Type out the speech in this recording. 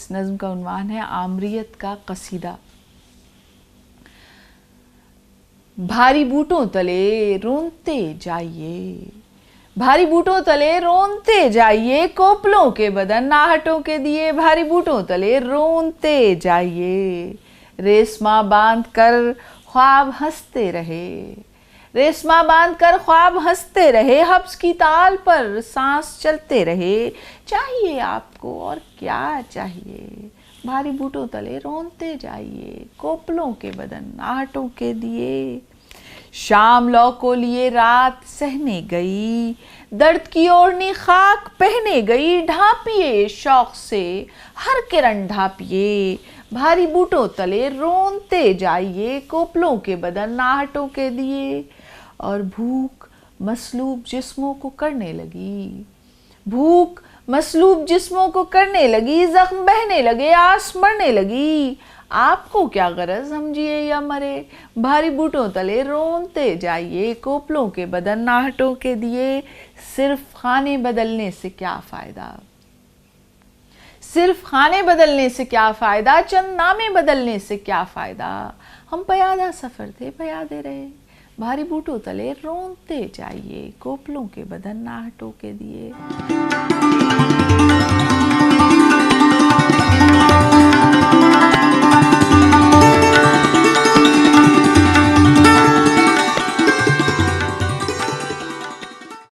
इस नज़्म का उन्वान है आमरियत का कसीदा। भारी बूटों तले रोनते जाइए, भारी बूटों तले रोनते जाइए, कोपलों के बदन आहटों के दिए। भारी बूटों तले रोनते जाइए, रेशमा बांध कर ख्वाब हंसते रहे, रेशमा बांध कर ख्वाब हंसते रहे, हब्स की ताल पर सांस चलते रहे। चाहिए आपको और क्या चाहिए, भारी बूटों तले रोनते जाइए, कोपलों के बदन आहटों के दिए। शाम लौ को लिए रात सहने गई, दर्द की ओढ़नी खाक पहने गई। ढांपिए शौक से हर किरण ढांपिए, भारी बूटों तले रोनते जाइए, कोपलों के बदन आहटों के दिए। और भूख मसलूब जिस्मों को करने लगी, भूख मसलूब जिस्मों को करने लगी, जख्म बहने लगे, आस मरने लगी। आपको क्या गरज हम जिए या मरे, भारी बूटों तले रोनते जाइए, कोपलों के बदन आहटों के दिए। सिर्फ खाने बदलने से क्या फ़ायदा, सिर्फ खाने बदलने से क्या फ़ायदा, चंद नामे बदलने से क्या फ़ायदा। हम पयादा सफ़र थे पयादे रहे, भारी बूटों तले रोनते जाइए, कोपलों के बदन आहटों के दिए।